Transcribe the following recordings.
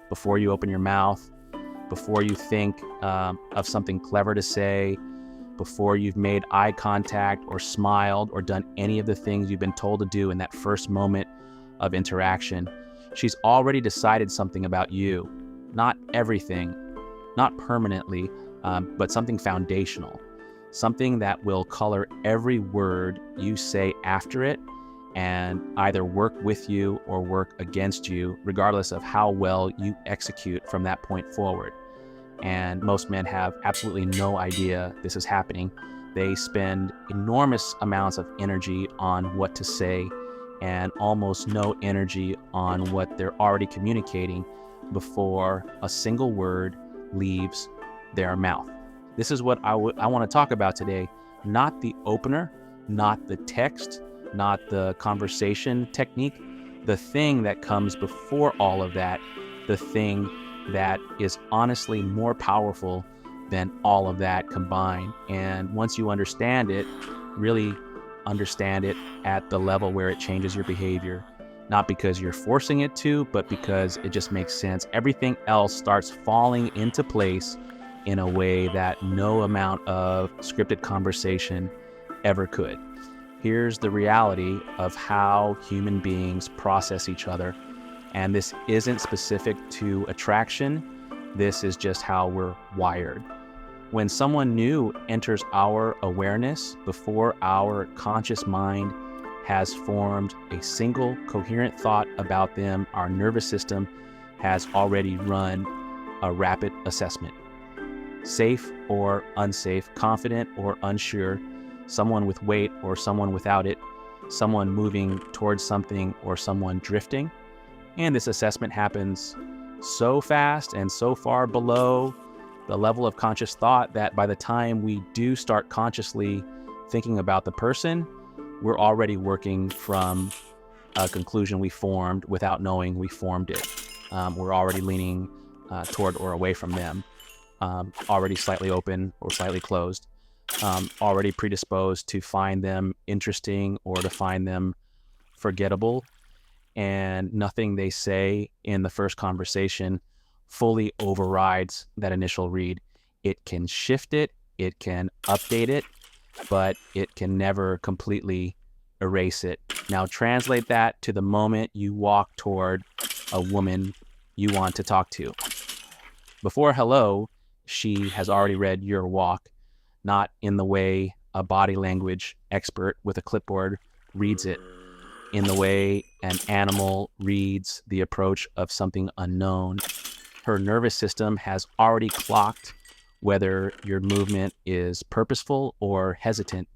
before you open your mouth, before you think of something clever to say, before you've made eye contact or smiled or done any of the things you've been told to do in that first moment of interaction. She's already decided something about you. Not everything, not permanently, but something foundational. Something that will color every word you say after it and either work with you or work against you, regardless of how well you execute from that point forward. And most men have absolutely no idea this is happening. They spend enormous amounts of energy on what to say and almost no energy on what they're already communicating before a single word leaves their mouth. This is what I want to talk about today, not the opener, not the text, not the conversation technique, the thing that comes before all of that, the thing that is honestly more powerful than all of that combined. And once you understand it, really understand it at the level where it changes your behavior, not because you're forcing it to, but because it just makes sense. Everything else starts falling into place in a way that no amount of scripted conversation ever could. Here's the reality of how human beings process each other. And this isn't specific to attraction. This is just how we're wired. When someone new enters our awareness before our conscious mind has formed a single coherent thought about them, our nervous system has already run a rapid assessment. Safe or unsafe, confident or unsure, someone with weight or someone without it, someone moving towards something or someone drifting. And this assessment happens so fast and so far below the level of conscious thought that by the time we do start consciously thinking about the person, we're already working from a conclusion we formed without knowing we formed it. We're already leaning toward or away from them, already slightly open or slightly closed, already predisposed to find them interesting or to find them forgettable. And nothing they say in the first conversation fully overrides that initial read. It can shift it, it can update it, but it can never completely erase it. Now translate that to the moment you walk toward a woman you want to talk to. Before hello, she has already read your walk, not in the way a body language expert with a clipboard reads it, in the way an animal reads the approach of something unknown. Her nervous system has already clocked whether your movement is purposeful or hesitant,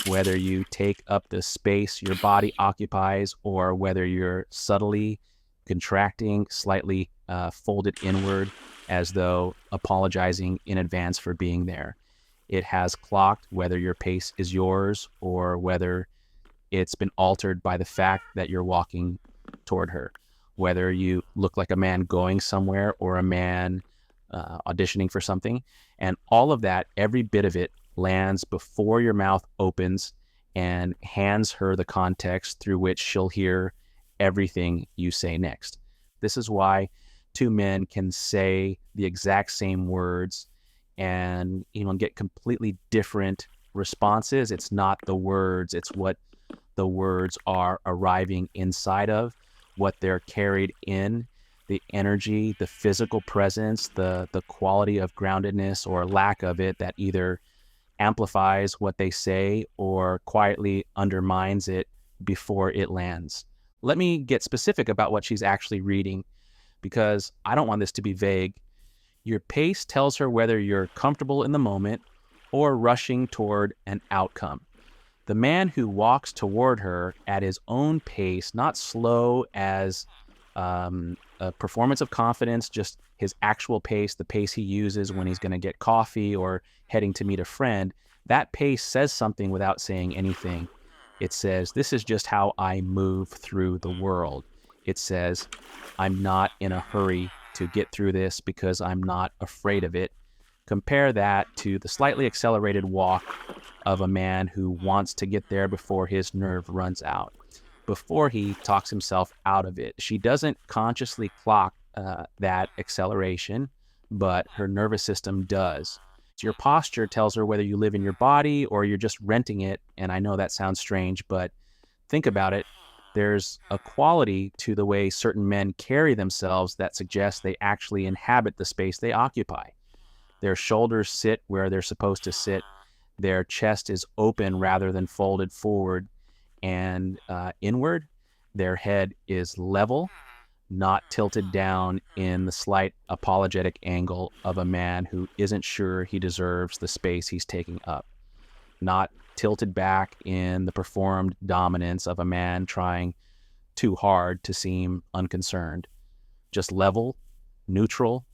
whether you take up the space your body occupies or whether you're subtly contracting, slightly folded inward as though apologizing in advance for being there. It has clocked whether your pace is yours or whether it's been altered by the fact that you're walking toward her, whether you look like a man going somewhere or a man auditioning for something. And all of that, every bit of it, lands before your mouth opens and hands her the context through which she'll hear everything you say next. This is why two men can say the exact same words and get completely different responses. It's not the words, it's what the words are arriving inside of, what they're carried in, the energy, the physical presence, the quality of groundedness or lack of it that either amplifies what they say or quietly undermines it before it lands. Let me get specific about what she's actually reading, because I don't want this to be vague. Your pace tells her whether you're comfortable in the moment or rushing toward an outcome. The man who walks toward her at his own pace, not slow as a performance of confidence, just his actual pace, the pace he uses when he's going to get coffee or heading to meet a friend, that pace says something without saying anything. It says, this is just how I move through the world. It says, I'm not in a hurry to get through this because I'm not afraid of it. Compare that to the slightly accelerated walk of a man who wants to get there before his nerve runs out, before he talks himself out of it. She doesn't consciously clock that acceleration, but her nervous system does. So your posture tells her whether you live in your body or you're just renting it. And I know that sounds strange, but think about it. There's a quality to the way certain men carry themselves that suggests they actually inhabit the space they occupy. Their shoulders sit where they're supposed to sit. Their chest is open rather than folded forward and inward. Their head is level, not tilted down in the slight apologetic angle of a man who isn't sure he deserves the space he's taking up, not tilted back in the performed dominance of a man trying too hard to seem unconcerned. Just level, neutral,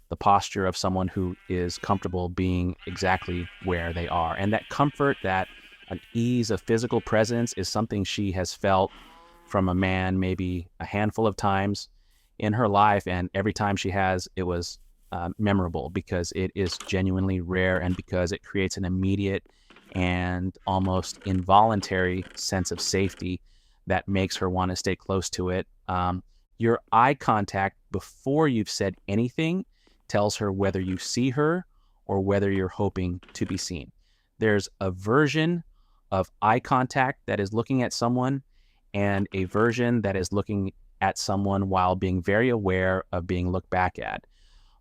the posture of someone who is comfortable being exactly where they are. And that comfort, that an ease of physical presence is something she has felt from a man maybe a handful of times in her life. And every time she has, it was memorable because it is genuinely rare and because it creates an immediate and almost involuntary sense of safety that makes her want to stay close to it. Your eye contact before you've said anything tells her whether you see her or whether you're hoping to be seen. There's a version of eye contact that is looking at someone and a version that is looking at someone while being very aware of being looked back at.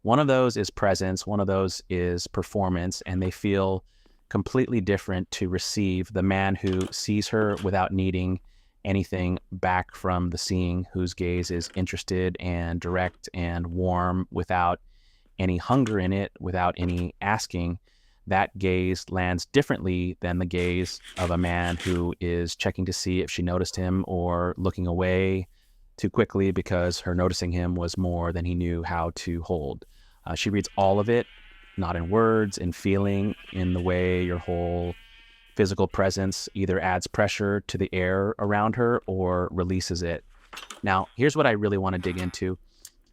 One of those is presence, one of those is performance, and they feel completely different to receive. The man who sees her without needing anything back from the seeing, whose gaze is interested and direct and warm without any hunger in it, without any asking, that gaze lands differently than the gaze of a man who is checking to see if she noticed him or looking away too quickly because her noticing him was more than he knew how to hold. She reads all of it, not in words, in feeling, in the way your whole physical presence either adds pressure to the air around her or releases it. Now, here's what I really want to dig into,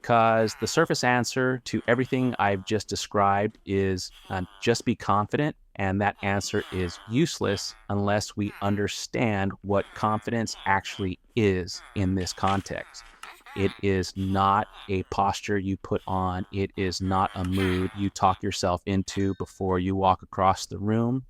because the surface answer to everything I've just described is just be confident, and that answer is useless unless we understand what confidence actually is in this context. It is not a posture you put on. It is not a mood you talk yourself into before you walk across the room.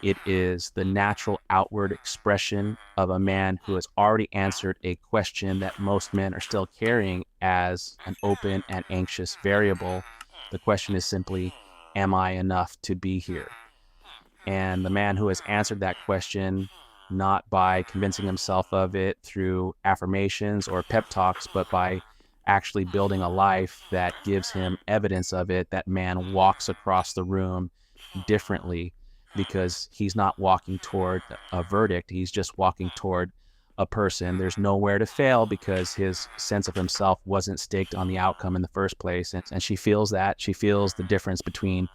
It is the natural outward expression of a man who has already answered a question that most men are still carrying as an open and anxious variable. The question is simply, am I enough to be here? And the man who has answered that question, not by convincing himself of it through affirmations or pep talks, but by actually building a life that gives him evidence of it, that man walks across the room differently because he's not walking toward a verdict. He's just walking toward a person. There's nowhere to fail because his sense of himself wasn't staked on the outcome in the first place. And she feels that. She feels the difference between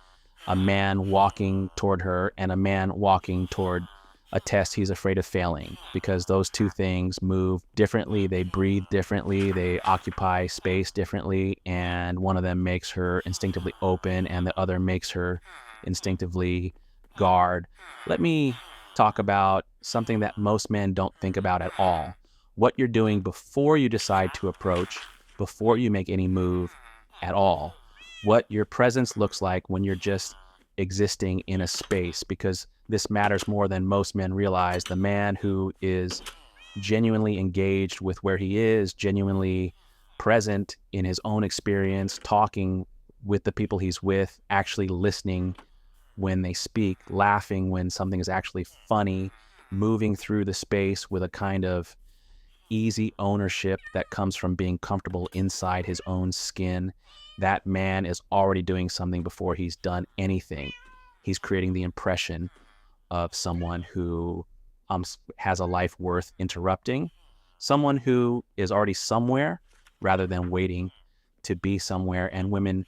a man walking toward her and a man walking toward a test he's afraid of failing, because those two things move differently. They breathe differently. They occupy space differently. And one of them makes her instinctively open and the other makes her instinctively guard. Let me talk about something that most men don't think about at all. What you're doing before you decide to approach, before you make any move at all. What your presence looks like when you're just existing in a space, because this matters more than most men realize. The man who is genuinely engaged with where he is, genuinely present in his own experience, talking with the people he's with, actually listening when they speak, laughing when something is actually funny, moving through the space with a kind of easy ownership that comes from being comfortable inside his own skin. That man is already doing something before he's done anything. He's creating the impression of someone who has a life worth interrupting, someone who is already somewhere rather than waiting to be somewhere. And women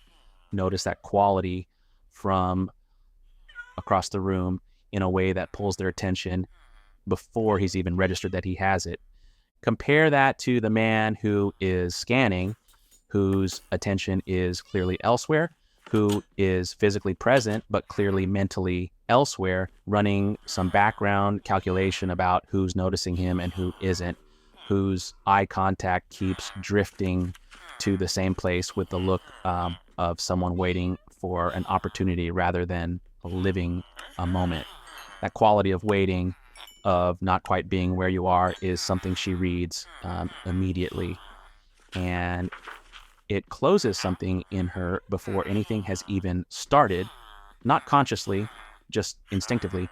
notice that quality from across the room in a way that pulls their attention before he's even registered that he has it. Compare that to the man who is scanning, whose attention is clearly elsewhere, who is physically present but clearly mentally elsewhere, running some background calculation about who's noticing him and who isn't, whose eye contact keeps drifting to the same place with the look of someone waiting for an opportunity rather than living a moment. That quality of waiting, of not quite being where you are, is something she reads immediately. And it closes something in her before anything has even started, not consciously, just instinctively,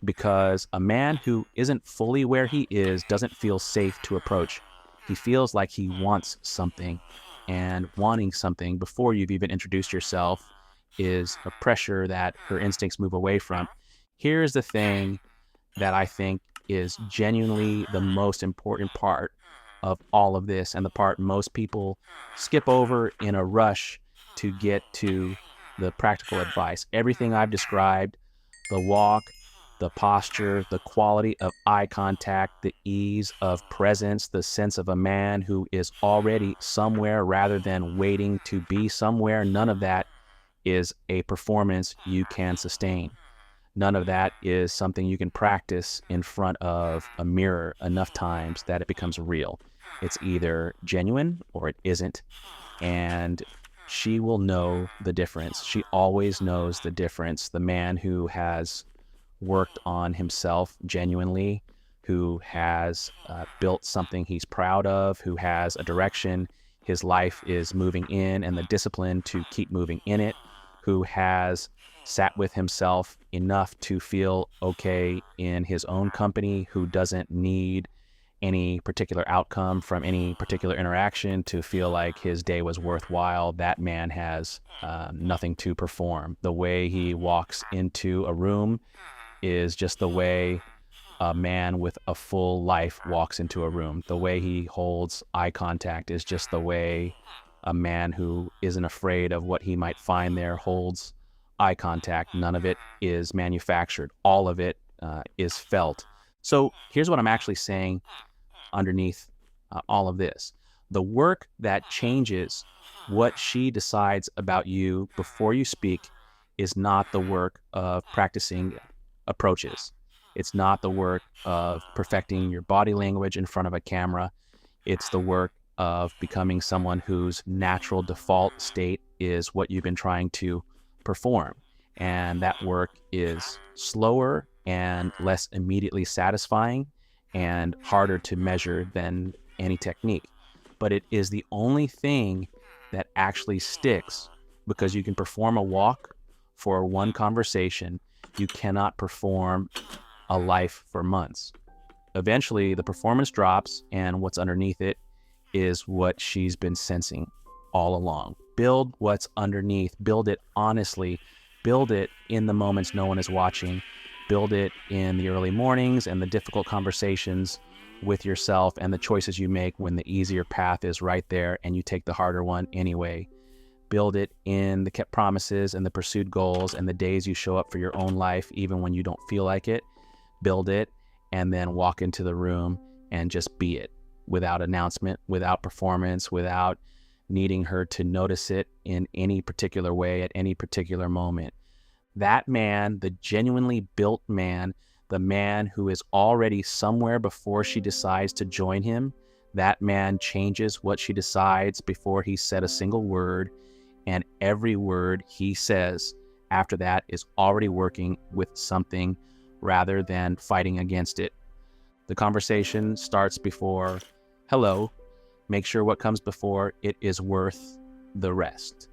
because a man who isn't fully where he is doesn't feel safe to approach. He feels like he wants something, and wanting something before you've even introduced yourself is a pressure that her instincts move away from. Here's the thing that I think is genuinely the most important part of all of this, and the part most people skip over in a rush to get to the practical advice. Everything I've described, the walk, the posture, the quality of eye contact, the ease of presence, the sense of a man who is already somewhere rather than waiting to be somewhere, none of that is a performance you can sustain. None of that is something you can practice in front of a mirror enough times that it becomes real. It's either genuine or it isn't. And she will know the difference. She always knows the difference. The man who has worked on himself genuinely, who has built something he's proud of, who has a direction his life is moving in and the discipline to keep moving in it, who has sat with himself enough to feel okay in his own company, who doesn't need any particular outcome from any particular interaction to feel like his day was worthwhile. That man has nothing to perform. The way he walks into a room is just the way a man with a full life walks into a room. The way he holds eye contact is just the way a man who isn't afraid of what he might find there holds eye contact. None of it is manufactured. All of it is felt. So here's what I'm actually saying underneath all of this. The work that changes what she decides about you before you speak is not the work of practicing approaches. It's not the work of perfecting your body language in front of a camera. It's the work of becoming someone whose natural default state is what you've been trying to perform. And that work is slower and less immediately satisfying and harder to measure than any technique. But it is the only thing that actually sticks, because you can perform a walk for one conversation. You cannot perform a life for months. Eventually, the performance drops, and what's underneath it is what she's been sensing all along. Build what's underneath. Build it honestly. Build it in the moments no one is watching. Build it in the early mornings and the difficult conversations with yourself and the choices you make when the easier path is right there and you take the harder one anyway. Build it in the kept promises and the pursued goals and the days you show up for your own life even when you don't feel like it. Build it and then walk into the room and just be it, without announcement, without performance, without needing her to notice it in any particular way at any particular moment. That man, the genuinely built man, the man who is already somewhere before she decides to join him, that man changes what she decides before he said a single word, and every word he says after that is already working with something rather than fighting against it. The conversation starts before hello. Make sure what comes before it is worth the rest.